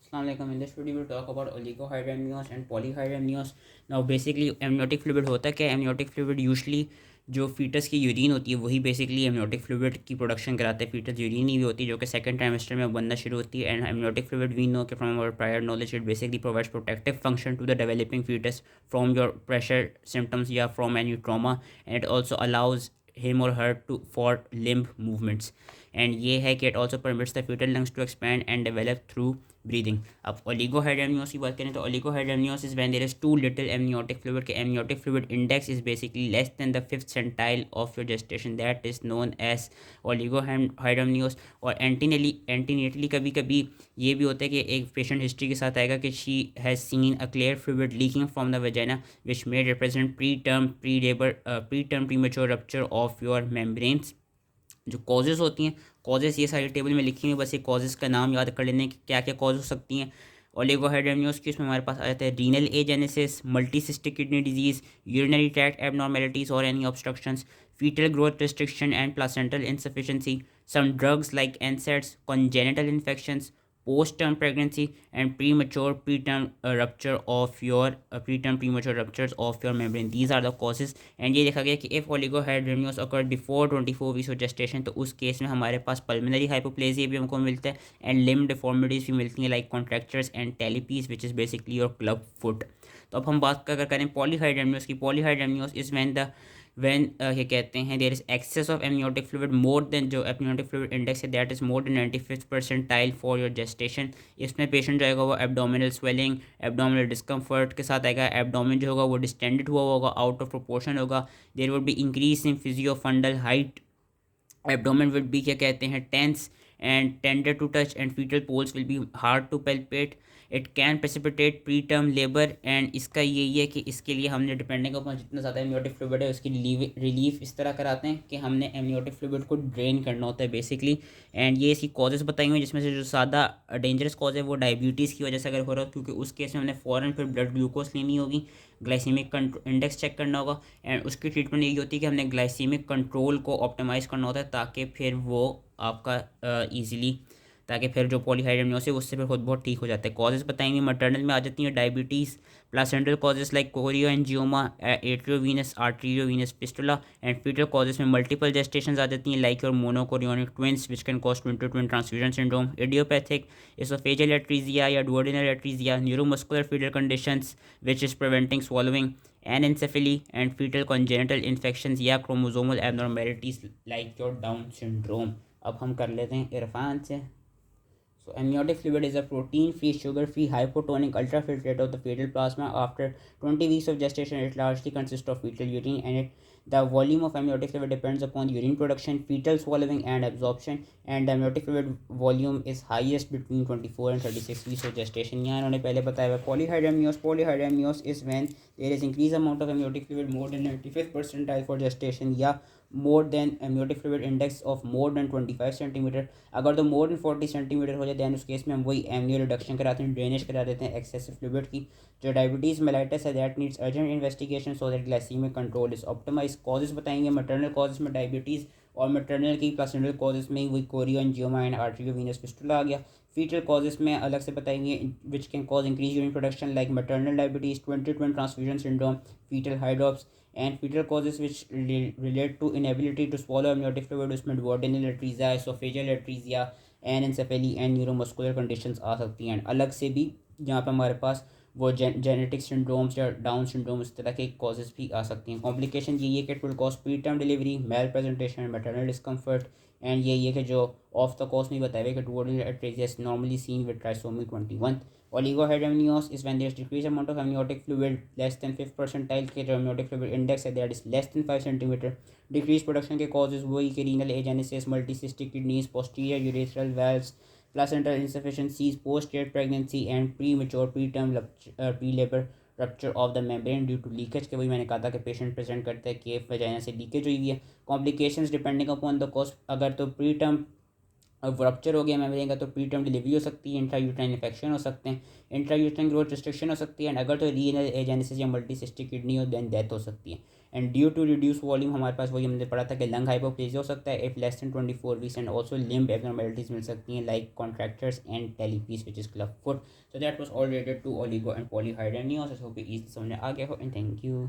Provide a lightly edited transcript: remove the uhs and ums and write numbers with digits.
Assalamualaikum. In this video, we'll talk about oligohydramnios and polyhydramnios. Now, basically, amniotic fluid होता क्या है? amniotic fluid usually जो foetus की urine होती है वही बेसिकली एमनियोटिक फ्लूइड की प्रोडक्शन कराता है। फीटस यूरिन ही होती है जो कि सेकंड ट्राइमेस्टर में बनना शुरू होती है। And amniotic fluid we know कि from our prior knowledge it basically provides protective function to the developing fetus from your pressure symptoms या from any trauma, and it also allows him or her to for limb movements, and ये है कि it also permits the fetal lungs to expand and develop through breathing. अब oligohydramnios की बात करें तो oligohydramnios is when there is too little amniotic fluid के amniotic fluid index is basically less than the fifth centile of your gestation, that is known as oligohydramnios. और एंटीनेटली कभी कभी ये भी होता है कि एक पेशेंट हिस्ट्री के साथ आएगा कि she has seen a clear fluid leaking from the vagina which may represent pre term premature rupture of your membranes. जो कॉजेज़ होती हैं, कॉजेज़ ये सारी टेबल में लिखी हुई है, बस ये कॉजेज़ का नाम याद कर लेने कि क्या क्या कॉज हो सकती हैं। ओलिगोहाइड्रामियोस की उसमें हमारे पास आ जाता है renal agenesis, multicystic kidney disease, urinary tract abnormalities और any obstructions, fetal growth restriction and placental insufficiency, some drugs like NSAIDs, congenital infections, post-term pregnancy, and premature preterm rupture of your preterm premature ruptures of your membrane. These are the causes. And ये देखा गया कि if oligohydramnios occurred before 24 weeks of gestation तो उस case में हमारे पास pulmonary hypoplasia भी हमको मिलता है and limb deformities भी मिलती हैं like contractures and talipes which is basically your club foot. तो अब हम बात अगर करें पॉलीहाइड्रामियोस की, पॉलीहाइड्रामियोस इज़ व्हेन ये कहते हैं there is excess of amniotic fluid more than, जो एमनियोटिक फ्लूइड इंडेक्स है that is more than 95th percentile for your gestation. इसमें पेशेंट जो आएगा वो एब्डोमिनल स्वेलिंग, एब्डोमिनल डिस्कम्फर्ट के साथ आएगा। एब्डोमिन जो होगा वो डिस्टेंडेड हुआ होगा, आउट ऑफ प्रोपोर्शन होगा। There would be increase in physio fundal height. Abdomen will be क्या कहते हैं tense and tender to touch, and foetal poles will be hard to palpate. It can precipitate pre term labour, and इसका यही है कि इसके लिए हमने डिपेंडिंग अपॉन जितना ज़्यादा एमनियोटिक फ्लूइड है उसकी रिलीफ इस तरह कराते हैं कि हमने एमनियोटिक फ्लूइड को ड्रेन करना होता है बेसिकली। एंड ये इसकी कॉजेज़ बताई हुई हैं जिसमें से जो ज़्यादा डेंजरस कॉज है वो डायबिटीज़ की वजह से अगर हो रहा हो, क्योंकि उस केस में हमने फ़ौरन फिर ब्लड ग्लूकोज लेनी होगी, ग्लाइसीमिक इंडेक्स चेक करना होगा, एंड उसकी ट्रीटमेंट यही होती है कि हमने ग्लाइसीमिक कंट्रोल को ऑप्टिमाइज़ करना होता है ताकि फिर वो आपका ईजिली, ताकि फिर जो पॉलीहाइड्रामियोसिस है उससे फिर खुद बहुत ठीक हो जाता है। कॉजेज़ बताएंगे मटर्नल में आ जाती हैं diabetes, placental causes like chorioangioma, atriovenous arteriovenous fistula, and fetal causes में मल्टीपल जेस्टेशंस आ जाती हैं like your monochorionic twins which can cause twin to twin transfusion syndrome, idiopathic oesophageal atresia या duodenal atresia, neuromuscular fetal conditions which is preventing swallowing, anencephaly and fetal congenital infections या chromosomal abnormalities like your Down syndrome. अब हम कर लेते हैं इरफान से। So amniotic fluid is a protein-free, sugar-free, hypotonic ultrafiltrate of the fetal plasma. After 20 weeks of gestation, it largely consists of fetal urine, and the volume of amniotic fluid depends upon urine production, fetal swallowing, and absorption. And the amniotic fluid volume is highest between 24 and 36 weeks of gestation. यहाँ इन्होंने पहले बताया हुआ polyhydramnios. Polyhydramnios is when there is increased amount of amniotic fluid more than 95th percentile for gestation या more than amniotic fluid index of more than 25 centimetre. अगर तो more than 40 centimetre हो जाए दैन उस केस में हम वही एमनियो reduction कराते हैं, ड्रेनेज करा देते हैं एक्सेसिव फ्लूइड की। जो डायबिटीज़ मेलाइटिस है that needs urgent investigation so that glycaemic control is optimise. Causes बताएंगे मटर्नल कॉजेज में डायबिटीज़, और मटर्नल की प्लासेंटल कॉजेज में वही कोरियोएंजियोमा एंड आर्टेरियोवीनस फिस्टुला आ गया। फीटल कॉजेज में अलग से बताएंगे which can cause increase urine production like maternal diabetes, twin to twin transfusion syndrome, fetal hydrops, and fetal causes which relate to inability to swallow amniotic fluid उसमें duodenal atresia, esophageal atresia, anencephaly and neuromuscular conditions आ सकती हैं। अलग से भी जहाँ पर हमारे पास वो जेनेटिक सिंड्रोम्स या डाउन सिंड्रोम इस तरह के कॉजेज़ भी आ सकती हैं। कॉम्प्लिकेशन ये है कि it will cause pre term delivery, malpresentation, maternal discomfort, and ये कि जो ऑफ द कॉज में बताया हुआ कि duodenal atresia is normally seen with trisomy 21। Oligohydramnios is when there is decreased amount of amniotic fluid less than 5th percentile के जो amniotic fluid index है that is less than 5 centimeter। decreased production के causes वही कि renal agenesis, multicystic kidneys, posterior urethral valves, placental insufficiencies, post-yet pregnancy and premature pre-labor rupture of the membrane due to leakage के वही मैंने कहा था कि पेशेंट प्रेजेंट करता है कि वजाइना से लीकेज हुई है। Complications depending upon the cause, अगर तो प्री टर्म अब रप्चर हो गया मेम्ब्रेन का तो प्री टर्म डिलीवरी हो सकती है, इंट्रायूट्राइन इन्फेक्शन हो सकते हैं, इंट्रायूट्राइन ग्रोथ रिस्ट्रिक्शन हो सकती है, एंड अगर तो रीनल एजेनेसिस या मल्टीसिस्टिक किडनी हो देन डेथ हो सकती है। And due to reduce volume हमारे पास वही हमने पढ़ा था कि लंग हाइपोप्लेजिया हो सकता है if less than 24 weeks, and also limb abnormalities मिल सकती हैं like contractures and talipes which is club foot. So that was all related to oligo and polyhydramnios. Hope easy समझ आ गया हो, एंड थैंक यू।